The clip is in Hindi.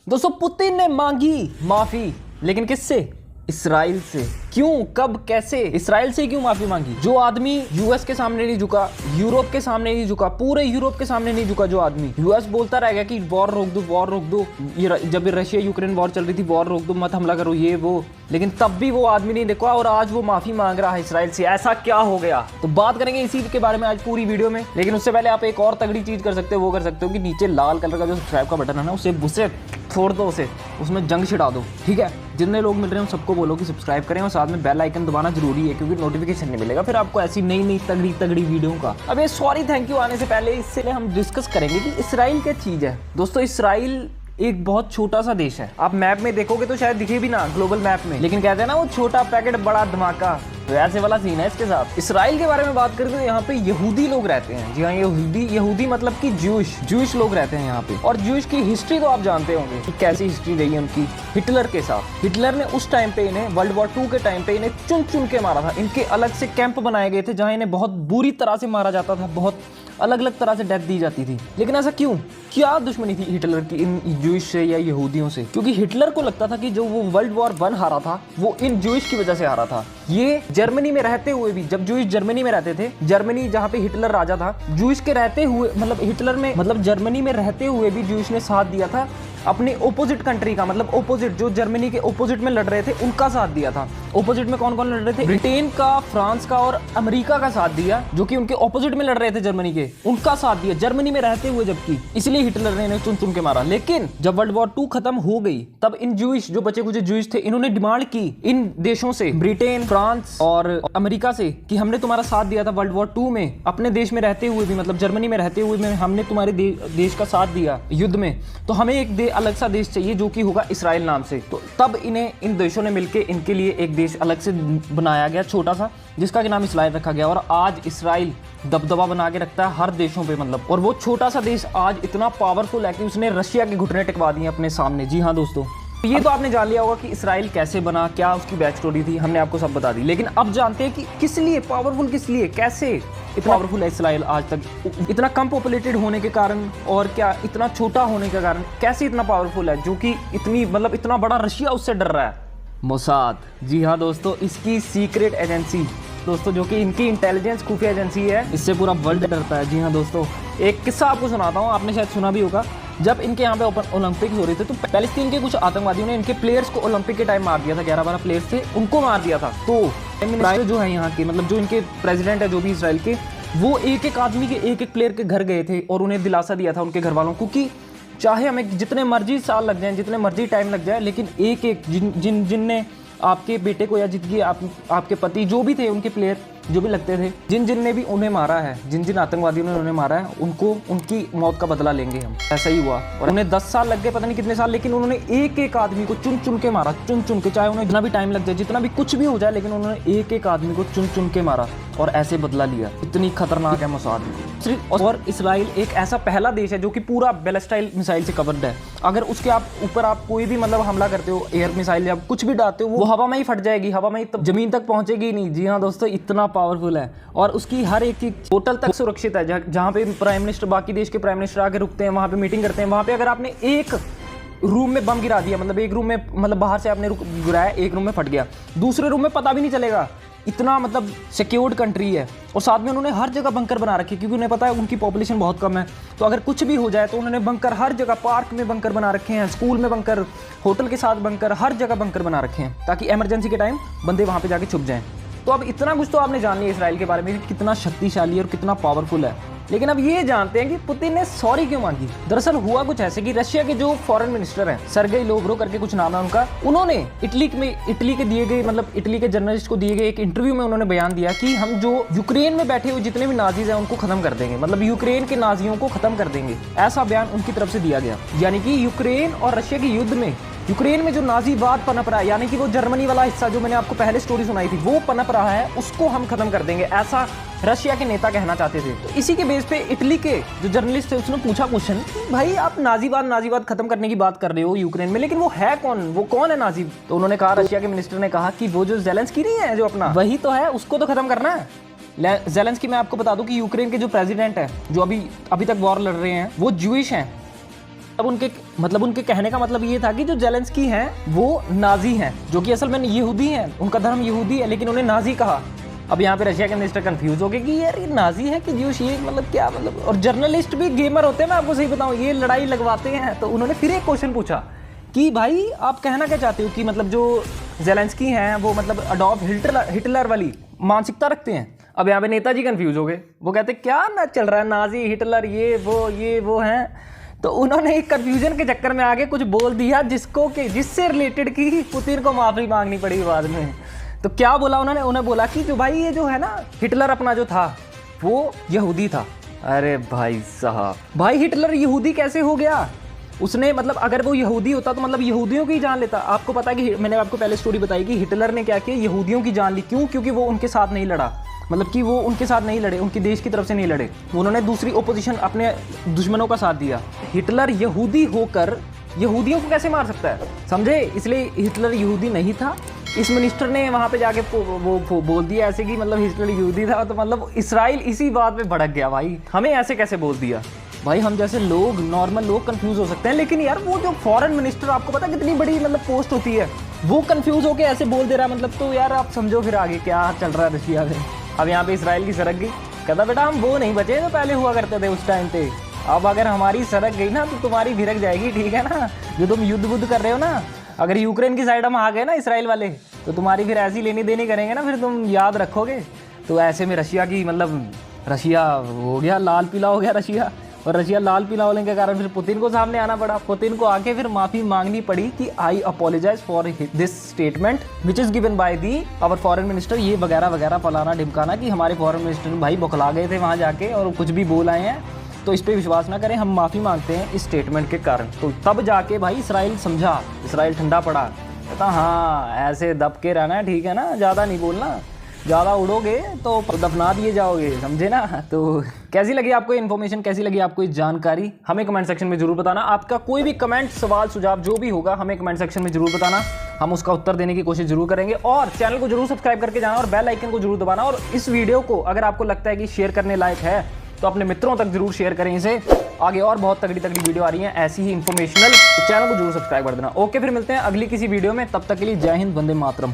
दोस्तों पुतिन ने मांगी माफी, लेकिन किससे? इसराइल से। क्यों, कब, कैसे? इसराइल से क्यों माफी मांगी? जो आदमी यूएस के सामने नहीं झुका, यूरोप के सामने नहीं झुका, पूरे यूरोप के सामने नहीं झुका, जो आदमी यूएस बोलता रहेगा कि वॉर रोक दो, वॉर रोक दो, ये जब रशिया यूक्रेन वॉर चल रही थी, वॉर रोक दो, मत हमला करो, ये वो, लेकिन तब भी वो आदमी नहीं देखा और आज वो माफी मांग रहा है इसराइल से। ऐसा क्या हो गया? तो बात करेंगे इसी के बारे में आज पूरी वीडियो में। लेकिन उससे पहले आप एक और तगड़ी चीज कर सकते हो, वो कर सकते हो कि नीचे लाल कलर का जो सब्सक्राइब का बटन है ना, उसे छोड़ दो, उसमें जंग छिड़ा दो, ठीक है? जितने लोग मिल रहे हैं सबको बोलो कि सब्सक्राइब करें और साथ में बेल आइकन दबाना जरूरी है, क्योंकि नोटिफिकेशन नहीं मिलेगा फिर आपको ऐसी नई नई तगड़ी वीडियो का। अब ये सॉरी थैंक यू आने से पहले इससे हम डिस्कस करेंगे कि इसराइल क्या चीज़ है। दोस्तों इसराइल एक बहुत छोटा सा देश है। आप मैप में देखोगे तो शायद दिखे भी ना, ग्लोबल मैप में, लेकिन कहते हैं ना वो छोटा पैकेट बड़ा धमाका, तो ऐसे वाला सीन है इसके साथ। इसराइल के बारे में बात करें तो यहाँ पे यहूदी लोग रहते हैं। जी हाँ, यहूदी मतलब कि ज्यूइश लोग रहते हैं यहाँ पे। और ज्यूइश की हिस्ट्री तो आप जानते होंगे कि कैसी हिस्ट्री रही है उनकी हिटलर के साथ। हिटलर ने उस टाइम पे इन्हें वर्ल्ड वॉर 2 के टाइम पे इन्हें चुन चुन के मारा था। इनके अलग से कैंप बनाए गए थे जहाँ इन्हें बहुत बुरी तरह से मारा जाता था, बहुत अलग अलग तरह से डेथ दी जाती थी। लेकिन ऐसा क्यों? क्या दुश्मनी थी हिटलर की इन ज्यूइश से या यहूदियों से? क्योंकि हिटलर को लगता था कि जो वो वर्ल्ड वॉर 1 हारा था वो इन ज्यूइश की वजह से हारा था। ये जर्मनी में रहते हुए भी, जब ज्यूइश जर्मनी में रहते थे, जर्मनी जहाँ पे हिटलर राजा था, ज्यूइश के रहते हुए मतलब हिटलर में मतलब जर्मनी में रहते हुए भी ज्यूइश ने साथ दिया था अपने ओपोजिट कंट्री का, मतलब ओपोजिट जो जर्मनी के ओपोजिट में लड़ रहे थे उनका साथ दिया था। ओपोजिट में कौन कौन लड़ रहे थे? ब्रिटेन का, फ्रांस का और अमेरिका का साथ दिया, जो कि उनके ओपोजिट में लड़ रहे थे जर्मनी के, उनका साथ दिया जर्मनी में रहते हुए, जबकि इसलिए हिटलर ने इन्हें चुन चुन के मारा। लेकिन जब वर्ल्ड वॉर 2 खत्म हो गई तब इन ज्यूइश, जो बचे कुछ ज्यूइश थे, इन्होंने डिमांड की इन देशों से, ब्रिटेन, फ्रांस और अमेरिका से, कि हमने तुम्हारा साथ दिया था वर्ल्ड वॉर 2 में, अपने देश में रहते हुए भी, मतलब जर्मनी में रहते हुए में हमने तुम्हारे देश का साथ दिया युद्ध में, तो हमें एक अलग सा देश चाहिए जो कि होगा इसराइल नाम से। तो तब इन्हें इन देशों ने मिलकर इनके लिए एक देश अलग से बनाया गया, छोटा सा, जिसका कि नाम इसराइल रखा गया। और आज इसराइल दबदबा बना के रखता है हर देशों पे, मतलब। और वो छोटा सा देश आज इतना पावरफुल है कि उसने रशिया के घुटने टिकवा दिए अपने सामने। जी हाँ दोस्तों, ये तो आपने जान लिया होगा कि इसराइल कैसे बना, क्या उसकी बैक स्टोरी थी, हमने आपको सब बता दी। लेकिन अब जानते हैं कि किस लिए पावरफुल, किस लिए, कैसे इतना पावरफुल है इसराइल आज तक, इतना कम पॉपुलेटेड होने के कारण, और क्या इतना छोटा होने के कारण कैसे इतना पावरफुल है, जो कि इतनी मतलब इतना बड़ा रशिया उससे डर रहा है। मोसाद, जी हाँ दोस्तों, इसकी सीक्रेट एजेंसी दोस्तों, जो कि इनकी इंटेलिजेंस खुफिया एजेंसी है, इससे पूरा वर्ल्ड डरता है। जी हाँ दोस्तों, एक किस्सा आपको सुनाता हूँ, आपने शायद सुना भी होगा। जब इनके यहाँ पे ओलंपिक्स हो रहे थे तो पैलेस्टीन के कुछ आतंकवादियों ने इनके प्लेयर्स को ओलंपिक के टाइम मार दिया था। 11-12 प्लेयर्स थे, उनको मार दिया था। तो जो है यहाँ के, मतलब जो इनके प्रेसिडेंट है जो भी इसराइल के, वो एक एक आदमी के, एक एक प्लेयर के घर गए थे और उन्हें दिलासा दिया था उनके घर वालों को कि चाहे हमें जितने मर्जी साल लग जाए, जितने मर्जी टाइम लग जाए, लेकिन एक एक जिनने आपके बेटे को या जिनकी आपके पति जो भी थे, उनके प्लेयर जो भी लगते थे, जिन ने भी उन्हें मारा है, जिन आतंकवादियों ने उन्हें मारा है, उनको उनकी मौत का बदला लेंगे हम। ऐसा ही हुआ और उन्हें 10 साल लग गए, पता नहीं कितने साल, लेकिन उन्होंने एक एक आदमी को चुन चुन के मारा, चुन चुन के, चाहे उन्हें जितना भी टाइम लग जाए, जितना भी कुछ भी हो जाए, लेकिन उन्होंने एक एक आदमी को चुन चुन के मारा और ऐसे बदला लिया। इतनी खतरनाक है मोसाद। और इसराइल एक ऐसा पहला देश है जो कि पूरा बैलिस्टिक मिसाइल से कवर्ड है। अगर उसके ऊपर आप कोई भी मतलब हमला करते हो, एयर मिसाइल या कुछ भी डालते हो, वो हवा में ही फट जाएगी, हवा में ही जमीन तक पहुंचेगी नहीं। जी हाँ दोस्तों, इतना पावरफुल है। और उसकी हर एक चीज होटल तक सुरक्षित है, जहाँ पे प्राइम मिनिस्टर, बाकी देश के प्राइम मिनिस्टर आके रुकते हैं, वहाँ पे मीटिंग करते हैं। वहाँ पे अगर आपने एक रूम में बम गिरा दिया, मतलब एक रूम में, मतलब बाहर से आपने गिराया, एक रूम में फट गया, दूसरे रूम में पता भी नहीं चलेगा। इतना मतलब सिक्योर्ड कंट्री है। और साथ में उन्होंने हर जगह बंकर बना रखे, क्योंकि उन्हें पता है उनकी पॉपुलेशन बहुत कम है, तो अगर कुछ भी हो जाए तो उन्होंने बंकर हर जगह, पार्क में बंकर बना रखे हैं, स्कूल में बंकर, होटल के साथ बंकर, हर जगह बंकर बना रखे हैं, ताकि इमरजेंसी के टाइम बंदे वहाँ पे जाके छुप जाएं। तो अब इतना कुछ तो आपने जान लिया इसराइल के बारे में कि कितना शक्तिशाली और कितना पावरफुल है। लेकिन अब ये जानते हैं कि पुतिन ने सॉरी क्यों मांगी। दरअसल हुआ कुछ ऐसे कि रशिया के जो फॉरेन मिनिस्टर हैं, सर्गेई लावरोव करके कुछ नाम है उनका, उन्होंने इटली के दिए गए, मतलब इटली के जर्नलिस्ट को दिए गए एक इंटरव्यू में उन्होंने बयान दिया कि हम जो यूक्रेन में बैठे हुए जितने भी नाजीज हैं उनको खत्म कर देंगे, मतलब यूक्रेन के नाजियों को खत्म कर देंगे। ऐसा बयान उनकी तरफ से दिया गया। यानी कि यूक्रेन और रशिया के युद्ध में, यूक्रेन में जो नाजीवाद पनप रहा है, यानी कि वो जर्मनी वाला हिस्सा जो मैंने आपको पहले स्टोरी सुनाई थी, वो पनप रहा है, उसको हम खत्म कर देंगे, ऐसा रशिया के नेता कहना चाहते थे। तो इसी के बेस पे इटली के जो जर्नलिस्ट थे उसने पूछा क्वेश्चन, भाई आप नाजीवाद खत्म करने की बात कर रहे हो यूक्रेन में, लेकिन वो है कौन, वो कौन है नाजी? तो उन्होंने कहा, रशिया के मिनिस्टर ने कहा कि वो जो ज़ेलेंस्की नहीं है जो अपना, वही तो है, उसको तो खत्म करना है। ज़ेलेंस्की, मैं आपको बता दूं कि यूक्रेन के जो प्रेसिडेंट है, जो अभी तक वॉर लड़ रहे हैं, वो ज्यूइश हैं। अब उनके कहने का मतलब ये था कि जो जेलेंस्की हैं वो नाजी हैं, जो कि असल में यहूदी हैं, उनका धर्म यहूदी है, लेकिन उन्हें नाजी कहा। अब यहाँ पे रशिया के मिनिस्टर कंफ्यूज हो गए कि यार ये नाजी है कि ज्यूश, ये मतलब क्या मतलब। और जर्नलिस्ट भी गेमर होते हैं, मैं आपको सही बताऊँ, ये लड़ाई लगवाते हैं। तो उन्होंने फिर एक क्वेश्चन पूछा कि भाई आप कहना क्या चाहते हो कि मतलब जो जेलेंस्की हैं वो मतलब अडॉल्फ हिटलर वाली मानसिकता रखते हैं। अब यहाँ पे नेताजी कंफ्यूज हो गए, वो कहते क्या ना चल रहा है, नाजी हिटलर ये वो हैं। तो उन्होंने एक कन्फ्यूजन के चक्कर में आगे कुछ बोल दिया जिससे रिलेटेड की पुतिन को माफ़ी मांगनी पड़ी बाद में। तो क्या बोला उन्हें बोला कि जो भाई ये जो है ना हिटलर अपना जो था वो यहूदी था। अरे भाई साहब, भाई हिटलर यहूदी कैसे हो गया? उसने मतलब अगर वो यहूदी होता तो मतलब यहूदियों की जान लेता। आपको पता है कि मैंने आपको पहले स्टोरी बताई कि हिटलर ने क्या किया, यहूदियों की जान ली। क्यों? क्योंकि वो उनके साथ नहीं लड़ा, मतलब कि वो उनके साथ नहीं लड़े, उनके देश की तरफ से नहीं लड़े, उन्होंने दूसरी ओपोजिशन अपने दुश्मनों का साथ दिया। हिटलर यहूदी होकर यहूदियों को कैसे मार सकता है, समझे? इसलिए हिटलर यहूदी नहीं था। इस मिनिस्टर ने वहाँ पे जाके वो बोल दिया ऐसे कि मतलब हिटलर यहूदी था, तो मतलब इसराइल इसी बात पे भड़क गया। भाई हमें ऐसे कैसे बोल दिया? भाई हम जैसे लोग, नॉर्मल लोग कंफ्यूज हो सकते हैं, लेकिन यार वो जो फॉरेन मिनिस्टर, आपको पता है कितनी बड़ी मतलब पोस्ट होती है, वो कंफ्यूज होके ऐसे बोल दे रहा है, मतलब तो यार आप समझो फिर आगे क्या चल रहा है रशिया में। अब यहाँ पे इसराइल की सड़क गई, कहता बेटा हम वो नहीं बचे जो पहले हुआ करते थे उस टाइम पे, अब अगर हमारी सड़क गई ना तो तुम्हारी भिड़क जाएगी, ठीक है ना? जो तुम युद्ध कर रहे हो ना, अगर यूक्रेन की साइड हम आ गए ना इसराइल वाले, तो तुम्हारी फिर ऐसी लेनी देनी करेंगे ना, फिर तुम याद रखोगे। तो ऐसे में रशिया की मतलब रशिया हो गया लाल पीला हो गया रशिया, और रशिया लाल पीला होने के कारण फिर पुतिन को सामने आना पड़ा। पुतिन को आके फिर माफ़ी मांगनी पड़ी कि I apologize for this statement which is given by the our foreign minister, ये वगैरह वगैरह फलाना ढिमकाना कि हमारे फॉरेन मिनिस्टर भाई बौखला गए थे वहाँ जाके और कुछ भी बोल आए हैं, तो इस पर विश्वास ना करें, हम माफ़ी मांगते हैं इस स्टेटमेंट के कारण। तो तब जाके भाई इसराइल समझा, इसराइल ठंडा पड़ा, कहता हाँ ऐसे दब के रहना है, ठीक है ना, ज़्यादा नहीं बोलना, ज़्यादा उड़ोगे तो दफना दिए जाओगे, समझे ना? तो कैसी लगी आपको इन्फॉर्मेशन, कैसी लगी आपको ये जानकारी, हमें कमेंट सेक्शन में जरूर बताना। आपका कोई भी कमेंट, सवाल, सुझाव जो भी होगा हमें कमेंट सेक्शन में जरूर बताना, हम उसका उत्तर देने की कोशिश जरूर करेंगे। और चैनल को जरूर सब्सक्राइब करके जाना और बेल आइकन को जरूर दबाना। और इस वीडियो को अगर आपको लगता है कि शेयर करने लायक है तो अपने मित्रों तक जरूर शेयर करें इसे। आगे और बहुत तगड़ी वीडियो आ रही है ऐसी ही इन्फॉर्मेशनल, तो चैनल को जरूर सब्सक्राइब कर देना। ओके, फिर मिलते हैं अगली किसी वीडियो में, तब तक के लिए जय हिंद, वंदे मातरम।